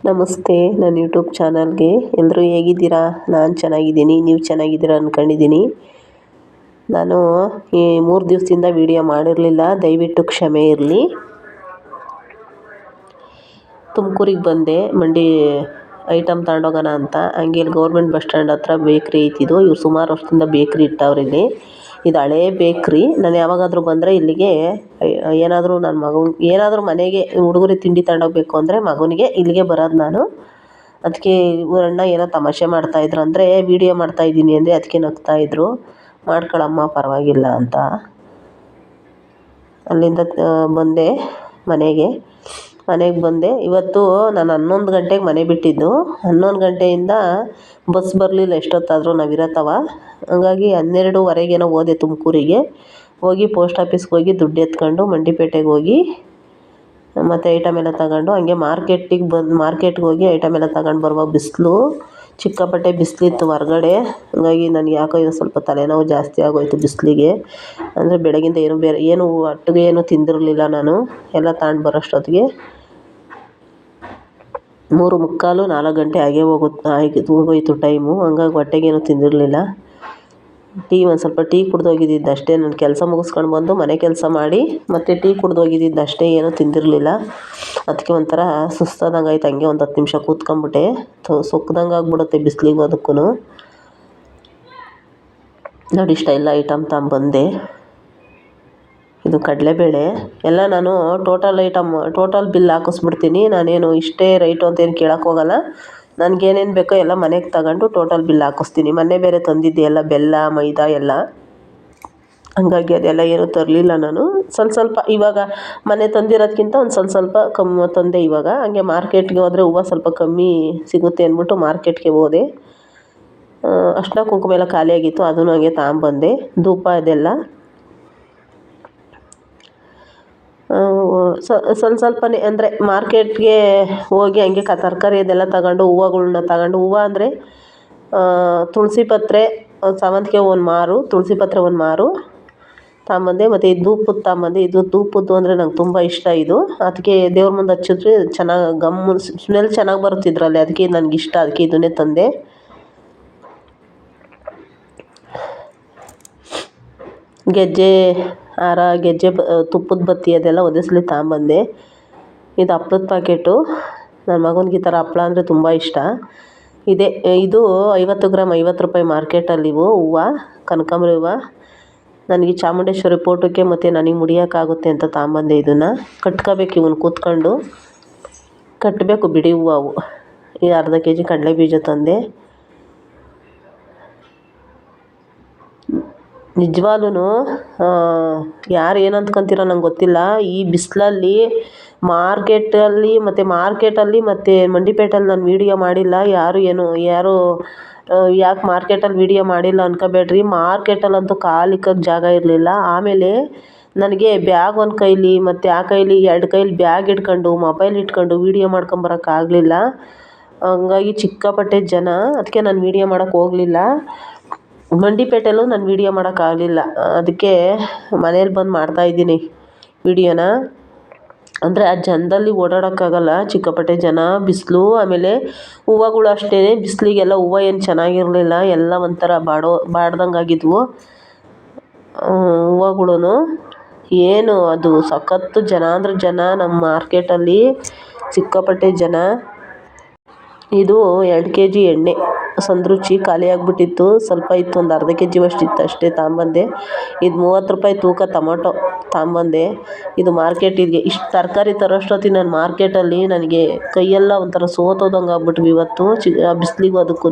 ನಮಸ್ತೆ, ನನ್ನ ಯೂಟ್ಯೂಬ್ ಚಾನಲ್ಗೆ ಎಲ್ಲರೂ ಹೇಗಿದ್ದೀರಾ? ನಾನು ಚೆನ್ನಾಗಿದ್ದೀನಿ, ನೀವು ಚೆನ್ನಾಗಿದ್ದೀರಾ ಅಂದ್ಕೊಂಡಿದ್ದೀನಿ. ನಾನು ಈ 3 ದಿವಸದಿಂದ ವಿಡಿಯೋ ಮಾಡಿರಲಿಲ್ಲ, ದಯವಿಟ್ಟು ಕ್ಷಮೆ ಇರಲಿ. ತುಮಕೂರಿಗೆ ಬಂದೆ ಮಂಡಿ ಐಟಮ್ ತಗೊಂಡೋಗೋಣ ಅಂತ. ಹಂಗೆ ಇಲ್ಲಿ ಗೌರ್ಮೆಂಟ್ ಬಸ್ ಸ್ಟ್ಯಾಂಡ್ ಹತ್ರ ಬೇಕ್ರಿ ಐತಿದು. ಇವ್ರು ಸುಮಾರು ವರ್ಷದಿಂದ ಬೇಕ್ರಿ ಇಟ್ಟವ್ರು ಇಲ್ಲಿ. ಇದು ಹಳೇ ಬೇಕ್ರಿ. ನಾನು ಯಾವಾಗಾದರೂ ಬಂದರೆ ಇಲ್ಲಿಗೆ ಏನಾದರೂ ನನ್ನ ಮಗನ ಏನಾದರೂ ಮನೆಗೆ ಹುಡುಗರಿಗೆ ತಿಂಡಿ ತಗೊಂಡೋಗ್ಬೇಕು ಅಂದರೆ ಮಗನಿಗೆ ಇಲ್ಲಿಗೆ ಬರೋದು ನಾನು. ಅದಕ್ಕೆ ಇವರಣ್ಣ ಏನೋ ತಮಾಷೆ ಮಾಡ್ತಾಯಿದ್ರು, ಅಂದರೆ ವೀಡಿಯೋ ಮಾಡ್ತಾಯಿದ್ದೀನಿ ಅಂದರೆ ಅದಕ್ಕೆ ನಗ್ತಾಯಿದ್ರು. ಮಾಡ್ಕೊಳಮ್ಮ ಪರವಾಗಿಲ್ಲ ಅಂತ. ಅಲ್ಲಿಂದ ಬಂದೆ ಮನೆಗೆ ಬಂದೆ. ಇವತ್ತು ನಾನು 11 ಗಂಟೆಗೆ ಮನೆ ಬಿಟ್ಟಿದ್ದು. 11 ಗಂಟೆಯಿಂದ ಬಸ್ ಬರಲಿಲ್ಲ. ಎಷ್ಟೊತ್ತಾದರೂ ನಾವಿರತ್ತವ. ಹಂಗಾಗಿ 12:15 ಹೋದೆ ತುಮಕೂರಿಗೆ. ಹೋಗಿ ಪೋಸ್ಟ್ ಆಫೀಸ್ಗೆ ಹೋಗಿ ದುಡ್ಡು ಎತ್ಕೊಂಡು ಮಂಡಿಪೇಟೆಗೆ ಹೋಗಿ ಮತ್ತು ಐಟಮ್ ಎಲ್ಲ ತಗೊಂಡು ಹಂಗೆ ಮಾರ್ಕೆಟ್ಗೆ ಹೋಗಿ ಐಟಮ್ ಎಲ್ಲ ತಗೊಂಡು ಬರುವಾಗ ಬಿಸಿಲು ಸಿಕ್ಕಾಪಟ್ಟೆ ಬಿಸಿಲಿತ್ತು ಹೊರ್ಗಡೆ. ಹಂಗಾಗಿ ನನಗೆ ಯಾಕೋ ಇದು ಸ್ವಲ್ಪ ತಲೆನೋವು ಜಾಸ್ತಿ ಆಗೋಯಿತು ಬಿಸಿಲಿಗೆ. ಅಂದರೆ ಬೆಳಗಿಂದ ಏನು ಒಟ್ಟಿಗೆ ಏನು ತಿಂದಿರಲಿಲ್ಲ ನಾನು. ಎಲ್ಲ ತಗೊಂಡು ಬರೋಷ್ಟೊತ್ತಿಗೆ 3:45 4 ಗಂಟೆ ಹೋಗೋಯ್ತು ಟೈಮು. ಹಂಗಾಗಿ ಹೊಟ್ಟೆಗೇನು ತಿಂದಿರಲಿಲ್ಲ. ಒಂದು ಸ್ವಲ್ಪ ಟೀ ಕುಡ್ದೋಗಿದ್ದಿದ್ದು ಅಷ್ಟೇ. ನಾನು ಕೆಲಸ ಮುಗಿಸ್ಕೊಂಡು ಬಂದು ಮನೆ ಕೆಲಸ ಮಾಡಿ ಮತ್ತು ಟೀ ಕುಡ್ದೋಗಿದ್ದಿದ್ದು ಅಷ್ಟೇ, ಏನೂ ತಿಂದಿರಲಿಲ್ಲ. ಅದಕ್ಕೆ ಒಂಥರ ಸುಸ್ತಾದಂಗೆ ಆಯ್ತು. ಹಂಗೆ ಒಂದು 10 ನಿಮಿಷ ಕೂತ್ಕೊಂಬಿಟ್ಟೆ. ಸೊಕ್ಕದಂಗೆ ಆಗ್ಬಿಡುತ್ತೆ ಬಿಸಿಲಿಗೆ. ಅದಕ್ಕೂ ನೋಡಿ ಇಷ್ಟೆಲ್ಲ ಐಟಮ್ ತಗೊಂಬಂದೆ. ಇದು ಕಡಲೆಬೇಳೆ ಎಲ್ಲ ನಾನು ಟೋಟಲ್ ಬಿಲ್ ಹಾಕಿಸ್ಬಿಡ್ತೀನಿ. ನಾನೇನು ಇಷ್ಟೇ ರೈಟು ಅಂತೇನು ಕೇಳೋಕ್ಕೆ ಹೋಗಲ್ಲ. ನನಗೇನೇನು ಬೇಕೋ ಎಲ್ಲ ಮನೆಗೆ ತಗೊಂಡು ಟೋಟಲ್ ಬಿಲ್ ಹಾಕಿಸ್ತೀನಿ. ಮೊನ್ನೆ ಬೇರೆ ತಂದಿದ್ದೆ ಎಲ್ಲ ಬೆಲ್ಲ ಮೈದಾ ಎಲ್ಲ. ಹಂಗಾಗಿ ಅದೆಲ್ಲ ಏನೂ ತರಲಿಲ್ಲ ನಾನು. ಸ್ವಲ್ಪ ಇವಾಗ ಮನೆ ತಂದಿರೋದಕ್ಕಿಂತ ಒಂದು ಸ್ವಲ್ಪ ಕಮ್ಮಿ ತಂದೆ ಇವಾಗ. ಹಂಗೆ ಮಾರ್ಕೆಟ್ಗೆ ಹೋದರೆ ಹೂವು ಸ್ವಲ್ಪ ಕಮ್ಮಿ ಸಿಗುತ್ತೆ ಅಂದ್ಬಿಟ್ಟು ಮಾರ್ಕೆಟ್ಗೆ ಹೋದೆ. ಅರ್ಶಿನ ಕುಂಕುಮ ಎಲ್ಲ ಖಾಲಿಯಾಗಿತ್ತು, ಅದನ್ನು ಹಂಗೆ ತಗೊಂಬಂದೆ. ಧೂಪ ಅದೆಲ್ಲ ಸ್ವಲ್ಪನೇ ಅಂದರೆ ಮಾರ್ಕೆಟ್ಗೆ ಹೋಗಿ ಹಂಗೆ ತರಕಾರಿ ಅದೆಲ್ಲ ತಗೊಂಡು ಹೂವುಗಳ್ನ ತಗೊಂಡು, ಹೂವು ಅಂದರೆ ತುಳಸಿ ಪತ್ರೆ, ಸೇವಂತಿಗೆ ಒಂದು ಮಾರು, ತುಳಸಿ ಪತ್ರೆ ಒಂದು ಮಾರು ತಗೊಂಬಂದೆ. ಮತ್ತು ಇದು ಧೂಪದ್ದು ತಗೊಂಬಂದೆ. ಇದು ಧೂಪದ್ದು ಅಂದರೆ ನಂಗೆ ತುಂಬ ಇಷ್ಟ. ಇದು ಅದಕ್ಕೆ ದೇವ್ರ ಮುಂದೆ ಹಚ್ಚಿದ್ರೆ ಚೆನ್ನಾಗಿ ಸ್ಮೆಲ್ ಚೆನ್ನಾಗಿ ಬರುತ್ತಿದ್ರಲ್ಲಿ, ಅದಕ್ಕೆ ನನಗಿಷ್ಟ. ಅದಕ್ಕೆ ಇದನ್ನೇ ತಂದೆ. ಗೆಜ್ಜೆ ಹಾರ, ತುಪ್ಪದ ಬತ್ತಿ ಅದೆಲ್ಲ ಒಂದೇ ಸಲ ತಗೊಂಬಂದೆ. ಇದು ಹಪ್ಪಳದ ಪ್ಯಾಕೆಟು. ನನ್ನ ಮಗನಿಗೆ ಈ ಥರ ಹಪ್ಪಳ ಅಂದರೆ ತುಂಬ ಇಷ್ಟ. ಇದು 50 ಗ್ರಾಮ್ 50 ರೂಪಾಯಿ ಮಾರ್ಕೆಟಲ್ಲಿ. ಹೂವು ಕನಕಾಂಬರಿ ಹೂವು ನನಗೆ ಚಾಮುಂಡೇಶ್ವರಿ ಫೋಟೋಕ್ಕೆ ಮತ್ತು ನನಗೆ ಮುಡಿಯೋಕ್ಕಾಗುತ್ತೆ ಅಂತ ತಗೊಂಬಂದೆ. ಇದನ್ನು ಕಟ್ಕೋಬೇಕು, ಇವನು ಕೂತ್ಕೊಂಡು ಕಟ್ಟಬೇಕು. ಬಿಡಿ ಹೂವು ಅವು. ಈ ಅರ್ಧ kg ಕಡಲೆ ಬೀಜ ತಂದೆ. ನಿಜವಾಗ್ಲೂ ಯಾರು ಏನು ಅಂದ್ಕೊಂತೀರೋ ನಂಗೆ ಗೊತ್ತಿಲ್ಲ. ಈ ಬಿಸಿಲಲ್ಲಿ ಮಾರ್ಕೆಟಲ್ಲಿ ಮತ್ತು ಮಂಡಿಪೇಟೆಯಲ್ಲಿ ನಾನು ವೀಡಿಯೋ ಮಾಡಿಲ್ಲ. ಯಾರು ಯಾಕೆ ಮಾರ್ಕೆಟಲ್ಲಿ ವೀಡಿಯೋ ಮಾಡಿಲ್ಲ ಅಂದ್ಕೋಬೇಡ್ರಿ. ಮಾರ್ಕೆಟಲ್ಲಂತೂ ಕಾಲಿಕ್ಕಕ್ಕೆ ಜಾಗ ಇರಲಿಲ್ಲ. ಆಮೇಲೆ ನನಗೆ ಬ್ಯಾಗ್ ಒಂದು ಕೈಲಿ ಮತ್ತು ಆ ಕೈಲಿ 2 ಕೈಲಿ ಬ್ಯಾಗ್ ಇಟ್ಕೊಂಡು ಮೊಬೈಲ್ ಇಟ್ಕೊಂಡು ವೀಡಿಯೋ ಮಾಡ್ಕೊಂಬರೋಕ್ಕಾಗಲಿಲ್ಲ. ಹಂಗಾಗಿ ಸಿಕ್ಕಾಪಟ್ಟೆ ಜನ. ಅದಕ್ಕೆ ನಾನು ವೀಡಿಯೋ ಮಾಡೋಕ್ಕೆ ಹೋಗಲಿಲ್ಲ. ಮಂಡಿಪೇಟೆಯಲ್ಲೂ ನಾನು ವೀಡಿಯೋ ಮಾಡೋಕ್ಕಾಗಲಿಲ್ಲ. ಅದಕ್ಕೆ ಮನೇಲಿ ಬಂದು ಮಾಡ್ತಾಯಿದ್ದೀನಿ ವೀಡಿಯೋನ. ಅಂದರೆ ಆ ಜನದಲ್ಲಿ ಓಡಾಡೋಕ್ಕಾಗಲ್ಲ, ಸಿಕ್ಕಾಪಟ್ಟೆ ಜನ, ಬಿಸಿಲು. ಆಮೇಲೆ ಹೂವುಗಳು ಅಷ್ಟೇ, ಬಿಸಿಲಿಗೆಲ್ಲ ಹೂವು ಏನು ಚೆನ್ನಾಗಿರಲಿಲ್ಲ. ಎಲ್ಲ ಒಂಥರ ಬಾಡ್ದಂಗೆ ಆಗಿದ್ವು ಹೂವುಗಳು. ಏನು ಅದು ಸಖತ್ತು ಜನ ಅಂದರೆ ಜನ. ನಮ್ಮ ಮಾರ್ಕೆಟಲ್ಲಿ ಸಿಕ್ಕಾಪಟ್ಟೆ ಜನ. ಇದು 2 kg ಎಣ್ಣೆ ಸಂದ್ರುಚಿ ಖಾಲಿಯಾಗಿಬಿಟ್ಟಿತ್ತು. ಸ್ವಲ್ಪ ಇತ್ತು, ಒಂದು ಅರ್ಧ kg ಅಷ್ಟಿತ್ತು ಅಷ್ಟೇ, ತಗೊಂಬಂದೆ. ಇದು 30 ರೂಪಾಯಿ ತೂಕ ಟೊಮೊಟೊ ತಗೊಂಬಂದೆ. ಇದು ಮಾರ್ಕೆಟಿಗೆ ಇಷ್ಟು ತರಕಾರಿ ತರೋಷ್ಟೊತ್ತಿಗೆ ನಾನು ಮಾರ್ಕೆಟಲ್ಲಿ ನನಗೆ ಕೈಯೆಲ್ಲ ಒಂಥರ ಸೋತೋದಂಗೆ ಆಗ್ಬಿಟ್ವಿ ಇವತ್ತು ಬಿಸಿಲಿಗೂ. ಅದಕ್ಕೂ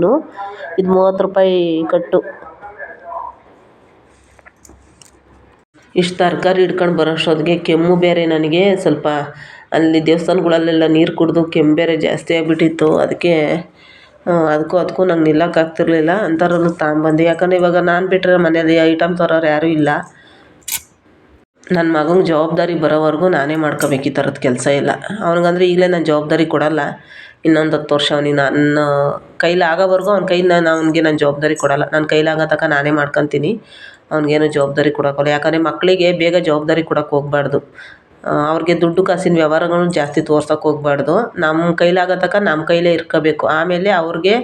ಇದು 30 ರೂಪಾಯಿ ಕಟ್ಟು. ಇಷ್ಟು ತರಕಾರಿ ಹಿಡ್ಕೊಂಡು ಬರೋಷ್ಟೊತ್ತಿಗೆ ಕೆಮ್ಮು ಬೇರೆ ನನಗೆ ಸ್ವಲ್ಪ. ಅಲ್ಲಿ ದೇವಸ್ಥಾನಗಳಲ್ಲೆಲ್ಲ ನೀರು ಕುಡಿದು ಕೆಮ್ಮು ಬೇರೆ ಜಾಸ್ತಿ ಆಗಿಬಿಟ್ಟಿತ್ತು. ಅದಕ್ಕೂ ನಂಗೆ ನಿಲ್ಲಕ್ಕಾಗ್ತಿರ್ಲಿಲ್ಲ. ಅಂಥದ್ರಲ್ಲೂ ತಗೊಂಬಂದೆ. ಯಾಕಂದರೆ ಇವಾಗ ನಾನು ಬಿಟ್ಟರೆ ಮನೇಲಿ ಐಟಮ್ ತರೋರು ಯಾರೂ ಇಲ್ಲ. ನನ್ನ ಮಗಂಗೆ ಜವಾಬ್ದಾರಿ ಬರೋವರೆಗೂ ನಾನೇ ಮಾಡ್ಕೋಬೇಕು ಈ ಥರದ ಕೆಲಸ ಎಲ್ಲ. ಅವ್ನಿಗಂದರೆ ಈಗಲೇ ನಾನು ಜವಾಬ್ದಾರಿ ಕೊಡೋಲ್ಲ. ಇನ್ನೊಂದು 10 ವರ್ಷ ಅವನಿಗೆ ನನ್ನ ಕೈಲಾಗೋವರೆಗೂ ಅವ್ನಿಗೆ ನಾನು ಜವಾಬ್ದಾರಿ ಕೊಡೋಲ್ಲ. ನನ್ನ ಕೈಲಾಗೋ ತನಕ ನಾನೇ ಮಾಡ್ಕೊತೀನಿ. ಅವ್ನಿಗೇನು ಜವಾಬ್ದಾರಿ ಕೊಡೋಕ್ಕಲ್ಲ. ಯಾಕಂದರೆ ಮಕ್ಕಳಿಗೆ ಬೇಗ ಜವಾಬ್ದಾರಿ ಕೊಡೋಕ್ಕೆ ಹೋಗಬಾರ್ದು. ಅವ್ರಿಗೆ ದುಡ್ಡು ಕಾಸಿನ ವ್ಯವಹಾರಗಳನ್ನು ಜಾಸ್ತಿ ತೋರ್ಸೋಕೆ ಹೋಗ್ಬಾರ್ದು. ನಮ್ಮ ಕೈಲಾಗೋ ತನಕ ನಮ್ಮ ಕೈಲೇ ಇರ್ಕೋಬೇಕು. ಆಮೇಲೆ ಅವ್ರಿಗೆ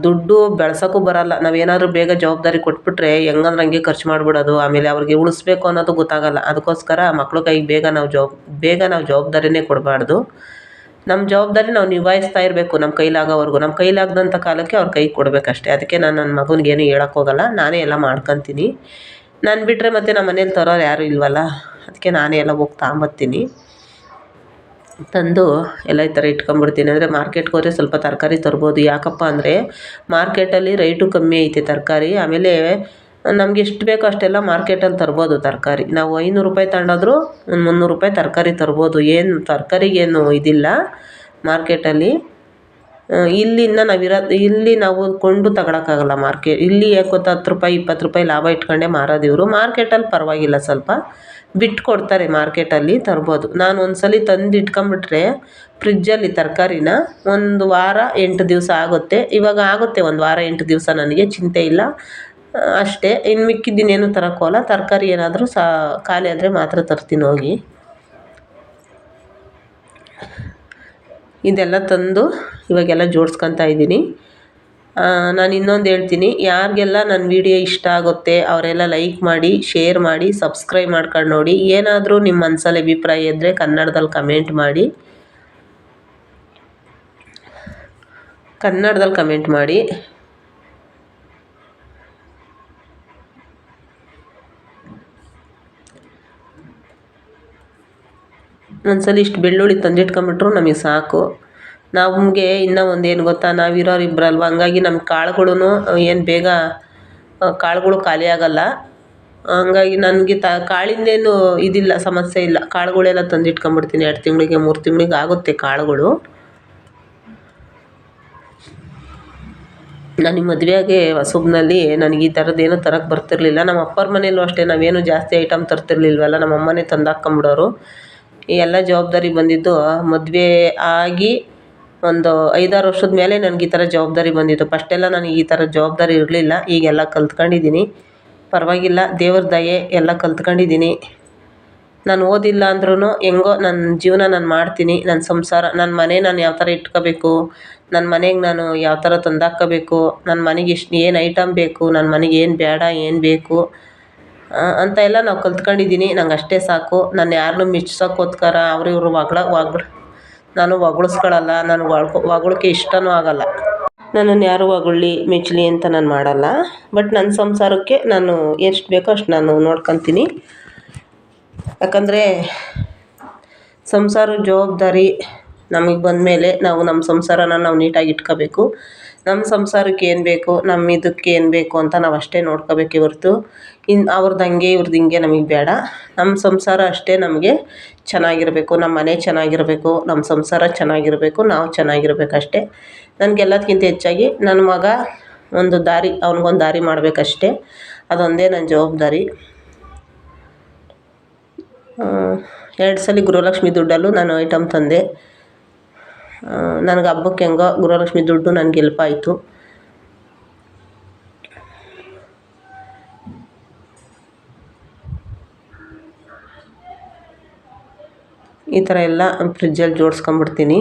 ದುಡ್ಡು ಬೆಳ್ಸೋಕ್ಕೂ ಬರೋಲ್ಲ. ನಾವೇನಾದರೂ ಬೇಗ ಜವಾಬ್ದಾರಿ ಕೊಟ್ಬಿಟ್ರೆ ಹೆಂಗಂದ್ರೆ ಹಂಗೆ ಖರ್ಚು ಮಾಡಿಬಿಡೋದು. ಆಮೇಲೆ ಅವ್ರಿಗೆ ಉಳಿಸ್ಬೇಕು ಅನ್ನೋದು ಗೊತ್ತಾಗೋಲ್ಲ. ಅದಕ್ಕೋಸ್ಕರ ಮಕ್ಳ ಕೈಗೆ ಬೇಗ ನಾವು ಜವಾಬ್ದಾರಿನೇ ಕೊಡಬಾರ್ದು. ನಮ್ಮ ಜವಾಬ್ದಾರಿ ನಾವು ನಿಭಾಯಿಸ್ತಾ ಇರಬೇಕು ನಮ್ಮ ಕೈಲಾಗೋವರೆಗೂ. ನಮ್ಮ ಕೈಲಾಗದಂಥ ಕಾಲಕ್ಕೆ ಅವ್ರ ಕೈಗೆ ಕೊಡಬೇಕಷ್ಟೇ. ಅದಕ್ಕೆ ನಾನು ನನ್ನ ಮಗನಿಗೇನು ಹೇಳೋಕ್ಕೋಗಲ್ಲ, ನಾನೇ ಎಲ್ಲ ಮಾಡ್ಕೊತೀನಿ. ನಾನು ಬಿಟ್ಟರೆ ಮತ್ತು ನಮ್ಮ ಮನೇಲಿ ತರೋರು ಯಾರೂ ಇಲ್ವಲ್ಲ, ಅದಕ್ಕೆ ನಾನೇ ಎಲ್ಲ ಹೋಗಿ ತಗೊಂಬರ್ತೀನಿ. ತಂದು ಎಲ್ಲ ಈ ಥರ ಇಟ್ಕೊಂಬಿಡ್ತೀನಿ. ಅಂದರೆ ಮಾರ್ಕೆಟ್ಗೆ ಹೋದರೆ ಸ್ವಲ್ಪ ತರಕಾರಿ ತರ್ಬೋದು. ಯಾಕಪ್ಪ ಅಂದರೆ ಮಾರ್ಕೆಟಲ್ಲಿ ರೇಟು ಕಮ್ಮಿ ಐತೆ ತರಕಾರಿ. ಆಮೇಲೆ ನಮ್ಗೆ ಎಷ್ಟು ಬೇಕೋ ಅಷ್ಟೆಲ್ಲ ಮಾರ್ಕೆಟಲ್ಲಿ ತರ್ಬೋದು ತರಕಾರಿ. ನಾವು 500 ರೂಪಾಯಿ ತಗೊಂಡೋದ್ರೂ ಒಂದು 300 ರೂಪಾಯಿ ತರಕಾರಿ ತರ್ಬೋದು. ಏನು ತರಕಾರಿಗೇನು ಇದಿಲ್ಲ ಮಾರ್ಕೆಟಲ್ಲಿ. ಇಲ್ಲಿ ನಾವು ಕೊಂಡು ತಗೊಳಕ್ಕಾಗಲ್ಲ ಇಲ್ಲಿ ಯಾಕೆ ಗೊತ್ತಾ, 10 ರೂಪಾಯಿ 20 ರೂಪಾಯಿ ಲಾಭ ಇಟ್ಕೊಂಡೇ ಮಾರೋದು ಇವರು. ಮಾರ್ಕೆಟಲ್ಲಿ ಪರವಾಗಿಲ್ಲ, ಸ್ವಲ್ಪ ಬಿಟ್ಟು ಕೊಡ್ತಾರೆ. ಮಾರ್ಕೆಟಲ್ಲಿ ತರ್ಬೋದು. ನಾನು ಒಂದ್ಸಲ ತಂದು ಇಟ್ಕೊಂಬಿಟ್ರೆ ಫ್ರಿಜ್ಜಲ್ಲಿ ತರಕಾರಿನ 1 ವಾರ 8 ದಿವಸ ಆಗುತ್ತೆ. ಇವಾಗ ಆಗುತ್ತೆ 1 ವಾರ 8 ದಿವಸ, ನನಗೆ ಚಿಂತೆ ಇಲ್ಲ ಅಷ್ಟೇ. ಇನ್ನು ಮಿಕ್ಕಿದ್ದಿನೇನು ತರೋಕ್ಕೋಗಲ್ಲ. ತರಕಾರಿ ಏನಾದರೂ ಖಾಲಿ ಆದರೆ ಮಾತ್ರ ತರ್ತೀನಿ ಹೋಗಿ. ಇದೆಲ್ಲ ತಂದು ಇವಾಗೆಲ್ಲ ಜೋಡಿಸ್ಕೊತಾ ಇದ್ದೀನಿ. ನಾನು ಇನ್ನೊಂದು ಹೇಳ್ತೀನಿ, ಯಾರಿಗೆಲ್ಲ ನನ್ನ ವಿಡಿಯೋ ಇಷ್ಟ ಆಗುತ್ತೆ ಅವರೆಲ್ಲ ಲೈಕ್ ಮಾಡಿ, ಶೇರ್ ಮಾಡಿ, ಸಬ್ಸ್ಕ್ರೈಬ್ ಮಾಡ್ಕೊಂಡು ನೋಡಿ. ಏನಾದರೂ ನಿಮ್ಮ ಮನಸ್ಸಲ್ಲಿ ಅಭಿಪ್ರಾಯ ಇದ್ದರೆ ಕನ್ನಡದಲ್ಲಿ ಕಮೆಂಟ್ ಮಾಡಿ. ಒಂದ್ಸಲ ಇಷ್ಟು ಬೆಳ್ಳುಳ್ಳಿ ತಂದಿಟ್ಕೊಂಬಿಟ್ರು ನಮಗೆ ಸಾಕು. ನಮಗೆ ಇನ್ನೂ ಒಂದೇನು ಗೊತ್ತಾ, ನಾವಿರೋರು ಇಬ್ಬರಲ್ವ, ಹಂಗಾಗಿ ನಮ್ಮ ಕಾಳುಗಳೂ ಏನು ಬೇಗ ಕಾಳುಗಳು ಖಾಲಿ ಆಗೋಲ್ಲ. ಹಂಗಾಗಿ ನನಗೆ ಕಾಳಿಂದೇನು ಇದಿಲ್ಲ, ಸಮಸ್ಯೆ ಇಲ್ಲ. ಕಾಳುಗಳೆಲ್ಲ ತಂದಿಟ್ಕೊಂಬಿಡ್ತೀನಿ. 2 ತಿಂಗಳಿಗೆ 3 ತಿಂಗಳಿಗೆ ಆಗುತ್ತೆ ಕಾಳುಗಳು. ನನಗೆ ಮದುವೆಯಾಗಿ ಹೊಸಬ್ನಲ್ಲಿ ನನಗೆ ಈ ಥರದ್ದೇನೂ ತರಕ್ಕೆ ಬರ್ತಿರ್ಲಿಲ್ಲ. ನಮ್ಮ ಅಪ್ಪರ ಮನೇಲೂ ಅಷ್ಟೇ, ನಾವೇನು ಜಾಸ್ತಿ ಐಟಮ್ ತರ್ತಿರ್ಲಿಲ್ವಲ್ಲ, ನಮ್ಮ ಅಮ್ಮನೇ ತಂದಾಕ್ಕೊಂಬಿಡೋರು. ಈ ಎಲ್ಲ ಜವಾಬ್ದಾರಿ ಬಂದಿದ್ದು ಮದುವೆ ಆಗಿ ಒಂದು 5-6 ವರ್ಷದ ಮೇಲೆ ನನಗೆ ಈ ಥರ ಜವಾಬ್ದಾರಿ ಬಂದಿದ್ದು. ಫಸ್ಟೆಲ್ಲ ನನಗೆ ಈ ಥರ ಜವಾಬ್ದಾರಿ ಇರಲಿಲ್ಲ. ಈಗೆಲ್ಲ ಕಲ್ತ್ಕೊಂಡಿದ್ದೀನಿ. ಪರವಾಗಿಲ್ಲ, ದೇವ್ರ ದಯೆ, ಎಲ್ಲ ಕಲ್ತ್ಕೊಂಡಿದ್ದೀನಿ. ನಾನು ಓದಿಲ್ಲ ಅಂದ್ರೂ ಹೆಂಗೋ ನನ್ನ ಜೀವನ ನಾನು ಮಾಡ್ತೀನಿ. ನನ್ನ ಸಂಸಾರ, ನನ್ನ ಮನೆ ನಾನು ಯಾವ ಥರ ಇಟ್ಕೋಬೇಕು, ನನ್ನ ಮನೆಗೆ ನಾನು ಯಾವ ಥರ ತಂದಾಕ್ಕೋಬೇಕು, ನನ್ನ ಮನೆಗೆ ಏನು ಐಟಮ್ ಬೇಕು, ನನ್ನ ಮನೆಗೆ ಏನು ಬೇಡ, ಏನು ಬೇಕು ಅಂತ ಎಲ್ಲ ನಾವು ಕಲ್ತ್ಕೊಂಡಿದ್ದೀನಿ. ನಂಗೆ ಅಷ್ಟೇ ಸಾಕು. ನಾನು ಯಾರನ್ನೂ ಮೆಚ್ಸೋಕ್ಕೋಸ್ಕರ ಇವರು ನಾನು ಹೊಗಳ್ಸ್ಕೊಳ್ಳಲ್ಲ. ನನಗೆ ಹೊಗಳಕ್ಕೆ ಇಷ್ಟವೂ ಆಗಲ್ಲ. ನನ್ನನ್ನು ಯಾರು ಹೊಗಳಿ ಮೆಚ್ಚಲಿ ಅಂತ ನಾನು ಮಾಡಲ್ಲ. ಬಟ್ ನನ್ನ ಸಂಸಾರಕ್ಕೆ ನಾನು ಎಷ್ಟು ಬೇಕೋ ಅಷ್ಟು ನಾನು ನೋಡ್ಕೊತೀನಿ. ಯಾಕಂದರೆ ಸಂಸಾರದ ಜವಾಬ್ದಾರಿ ನಮಗೆ ಬಂದಮೇಲೆ ನಾವು ನಮ್ಮ ಸಂಸಾರನ ನಾವು ನೀಟಾಗಿ ಇಟ್ಕೋಬೇಕು. ನಮ್ಮ ಸಂಸಾರಕ್ಕೆ ಏನು ಬೇಕು, ನಮ್ಮ ಇದಕ್ಕೆ ಏನು ಬೇಕು ಅಂತ ನಾವು ಅಷ್ಟೇ ನೋಡ್ಕೋಬೇಕೇ ಹೊರ್ತು ಅವ್ರದ್ದು ಹಂಗೆ ಇವ್ರದ್ದು ಹಿಂಗೆ ನಮಗೆ ಬೇಡ. ನಮ್ಮ ಸಂಸಾರ ಅಷ್ಟೇ ನಮಗೆ ಚೆನ್ನಾಗಿರಬೇಕು, ನಮ್ಮ ಮನೆ ಚೆನ್ನಾಗಿರಬೇಕು, ನಮ್ಮ ಸಂಸಾರ ಚೆನ್ನಾಗಿರಬೇಕು, ನಾವು ಚೆನ್ನಾಗಿರಬೇಕಷ್ಟೇ. ನನಗೆಲ್ಲದಕ್ಕಿಂತ ಹೆಚ್ಚಾಗಿ ನನ್ನ ಮಗ ಅವ್ನಿಗೊಂದು ದಾರಿ ಮಾಡಬೇಕಷ್ಟೇ. ಅದೊಂದೇ ನನ್ನ ಜವಾಬ್ದಾರಿ. 2 ಸಲ ಗೃಹಲಕ್ಷ್ಮಿ ದುಡ್ಡಲ್ಲೂ ನಾನು ಐಟಮ್ ತಂದೆ. ನನಗೆ ಹಬ್ಬಕ್ಕೆ ಹೆಂಗೋ ಗೃಹಲಕ್ಷ್ಮಿ ದುಡ್ಡು ನನಗೆ ಹೆಲ್ಪ್ ಆಯಿತು. ಈ ಥರ ಎಲ್ಲ ಫ್ರಿಜ್ಜಲ್ಲಿ ಜೋಡಿಸ್ಕೊಂಬಿಡ್ತೀನಿ.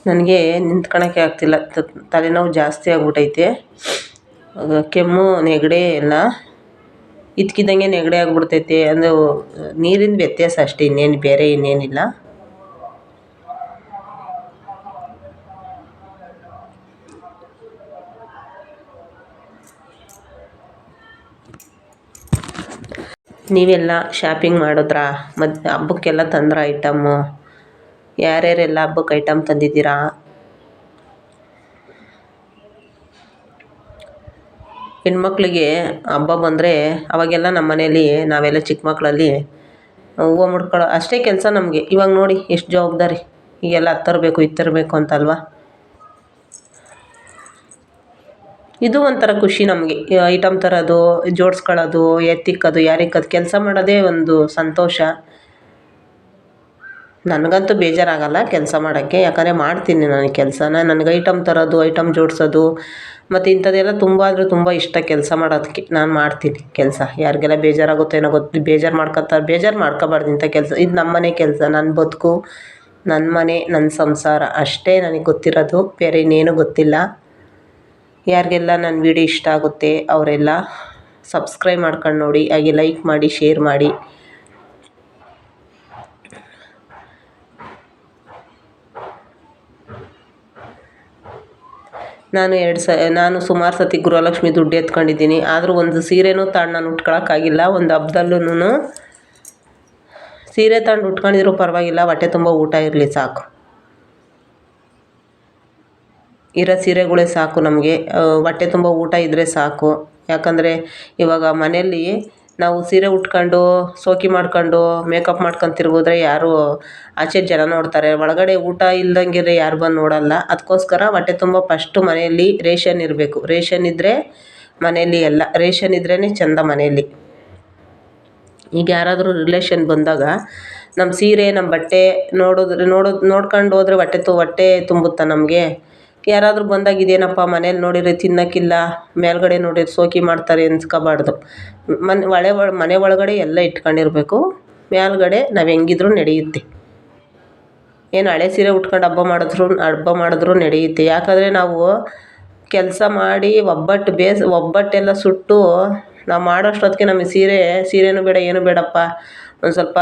ನನಗೆ ನಿಂತ್ಕೊಳ್ಳೋಕ್ಕೆ ಆಗ್ತಿಲ್ಲ, ತಲೆನೋವು ಜಾಸ್ತಿ ಆಗ್ಬಿಟ್ಟೈತೆ. ಕೆಮ್ಮು ನೆಗಡಿ ಎಲ್ಲ ಇದ್ಕಿದ್ದಂಗೆ ನೆಗಡಿ ಆಗ್ಬಿಡ್ತೈತೆ. ಅಂದರೆ ನೀರಿನ ವ್ಯತ್ಯಾಸ ಅಷ್ಟೇ, ಇನ್ನೇನಿಲ್ಲ. ನೀವೆಲ್ಲ ಶಾಪಿಂಗ್ ಮಾಡಿದ್ರಾ? ಹಬ್ಬಕ್ಕೆಲ್ಲ ತಂದ್ರ ಐಟಮ್ಮು? ಯಾರ್ಯಾರೆಲ್ಲ ಹಬ್ಬಕ್ಕೆ ಐಟಮ್ ತಂದಿದ್ದೀರಾ? ಹೆಣ್ಮಕ್ಳಿಗೆ ಹಬ್ಬ ಬಂದರೆ ಅವಾಗೆಲ್ಲ ನಮ್ಮ ಮನೇಲಿ ನಾವೆಲ್ಲ ಚಿಕ್ಕ ಮಕ್ಕಳಲ್ಲಿ ಹೂವು ಮುಡ್ಕೊಳ್ಳೋ ಅಷ್ಟೇ ಕೆಲಸ ನಮಗೆ. ಇವಾಗ ನೋಡಿ ಎಷ್ಟು ಜವಾಬ್ದಾರಿ, ಈಗೆಲ್ಲ ಅದು ತರಬೇಕು ಇದು ತರಬೇಕು ಅಂತಲ್ವ. ಇದು ಒಂಥರ ಖುಷಿ ನಮಗೆ. ಐಟಮ್ ತರೋದು, ಜೋಡಿಸ್ಕೊಳ್ಳೋದು, ಎತ್ತಿಕ್ಕೋದು, ಯಾರಿಕ್ಕೋದು, ಕೆಲಸ ಮಾಡೋದೇ ಒಂದು ಸಂತೋಷ. ನನಗಂತೂ ಬೇಜಾರಾಗಲ್ಲ ಕೆಲಸ ಮಾಡೋಕ್ಕೆ, ಯಾಕಂದರೆ ಮಾಡ್ತೀನಿ ನನಗೆ ಕೆಲಸನ. ನನಗೆ ಐಟಮ್ ತರೋದು, ಐಟಮ್ ಜೋಡಿಸೋದು ಮತ್ತು ಇಂಥದ್ದೆಲ್ಲ ತುಂಬ ಅಂದರೆ ತುಂಬ ಇಷ್ಟ ಕೆಲಸ ಮಾಡೋದಕ್ಕೆ. ನಾನು ಮಾಡ್ತೀನಿ ಕೆಲಸ. ಯಾರಿಗೆಲ್ಲ ಬೇಜಾರಾಗುತ್ತೋ ಏನೋ ಬೇಜಾರು ಮಾಡ್ಕೋಬಾರ್ದು ಇಂಥ ಕೆಲಸ. ಇದು ನಮ್ಮ ಮನೆ ಕೆಲಸ, ನನ್ನ ಬದುಕು, ನನ್ನ ಮನೆ, ನನ್ನ ಸಂಸಾರ ಅಷ್ಟೇ ನನಗೆ ಗೊತ್ತಿರೋದು, ಬೇರೆ ಇನ್ನೇನು ಗೊತ್ತಿಲ್ಲ. ಯಾರಿಗೆಲ್ಲ ನನ್ನ ವೀಡಿಯೋ ಇಷ್ಟ ಆಗುತ್ತೆ ಅವರೆಲ್ಲ ಸಬ್ಸ್ಕ್ರೈಬ್ ಮಾಡ್ಕೊಂಡು ನೋಡಿ, ಹಾಗೆ ಲೈಕ್ ಮಾಡಿ, ಶೇರ್ ಮಾಡಿ. ನಾನು ಸುಮಾರು ಸತಿ ಗೃಹಲಕ್ಷ್ಮಿ ದುಡ್ಡು ಎತ್ಕೊಂಡಿದ್ದೀನಿ. ಆದರೂ ಒಂದು ಸೀರೆನೂ ತಗೊಂಡು ನಾನು ಉಟ್ಕೊಳಕ್ಕಾಗಿಲ್ಲ. ಒಂದು ಹಬ್ದಲ್ಲೂ ಸೀರೆ ತಗೊಂಡು ಉಟ್ಕೊಂಡಿದ್ರು ಪರವಾಗಿಲ್ಲ, ಹೊಟ್ಟೆ ತುಂಬ ಊಟ ಇರಲಿ ಸಾಕು. ಇರೋ ಸೀರೆಗಳೇ ಸಾಕು ನಮಗೆ, ಹೊಟ್ಟೆ ತುಂಬ ಊಟ ಇದ್ದರೆ ಸಾಕು. ಯಾಕಂದರೆ ಇವಾಗ ಮನೆಯಲ್ಲಿ ನಾವು ಸೀರೆ ಉಟ್ಕೊಂಡು ಶೋಕಿ ಮಾಡ್ಕೊಂಡು ಮೇಕಪ್ ಮಾಡ್ಕೊಂಡು ತಿರುಗಿದ್ರೆ ಯಾರು ಆಚೆ ಜನ ನೋಡ್ತಾರೆ, ಒಳಗಡೆ ಊಟ ಇಲ್ದಂಗೆ ಯಾರು ಬಂದು ನೋಡಲ್ಲ. ಅದಕ್ಕೋಸ್ಕರ ಹೊಟ್ಟೆ ತುಂಬ ಫಸ್ಟು ಮನೆಯಲ್ಲಿ ರೇಷನ್ ಇರಬೇಕು. ರೇಷನ್ ಇದ್ದರೆ ಮನೆಯಲ್ಲಿ ಎಲ್ಲ, ರೇಷನ್ ಇದ್ರೇ ಚೆಂದ ಮನೆಯಲ್ಲಿ. ಈಗ ಯಾರಾದರೂ ರಿಲೇಷನ್ ಬಂದಾಗ ನಮ್ಮ ಸೀರೆ, ನಮ್ಮ ಬಟ್ಟೆ ನೋಡ್ಕೊಂಡು ಹೋದ್ರೆ ಹೊಟ್ಟೆ ತುಂಬುತ್ತಾ ನಮಗೆ? ಯಾರಾದರೂ ಬಂದಾಗ ಇದೇನಪ್ಪ ಮನೇಲಿ ನೋಡಿದ್ರೆ ತಿನ್ನೋಕ್ಕಿಲ್ಲ, ಮೇಲ್ಗಡೆ ನೋಡಿದ್ರೆ ಶೋಕಿ ಮಾಡ್ತಾರೆ ಅನ್ಸ್ಕೋಬಾರ್ದು. ಮನೆ ಒಳಗಡೆ ಎಲ್ಲ ಇಟ್ಕೊಂಡಿರ್ಬೇಕು, ಮೇಲ್ಗಡೆ ನಾವು ಹೆಂಗಿದ್ರು ನಡೆಯುತ್ತೆ. ಏನು ಹಳೆ ಸೀರೆ ಉಟ್ಕೊಂಡು ಹಬ್ಬ ಮಾಡಿದ್ರು ನಡೆಯುತ್ತೆ. ಯಾಕಂದರೆ ನಾವು ಕೆಲಸ ಮಾಡಿ ಒಬ್ಬಟ್ಟೆಲ್ಲ ಸುಟ್ಟು ನಾವು ಮಾಡೋಷ್ಟೊತ್ತಿಗೆ ನಮಗೆ ಸೀರೆನೂ ಬೇಡ, ಏನೂ ಬೇಡಪ್ಪ, ಒಂದು ಸ್ವಲ್ಪ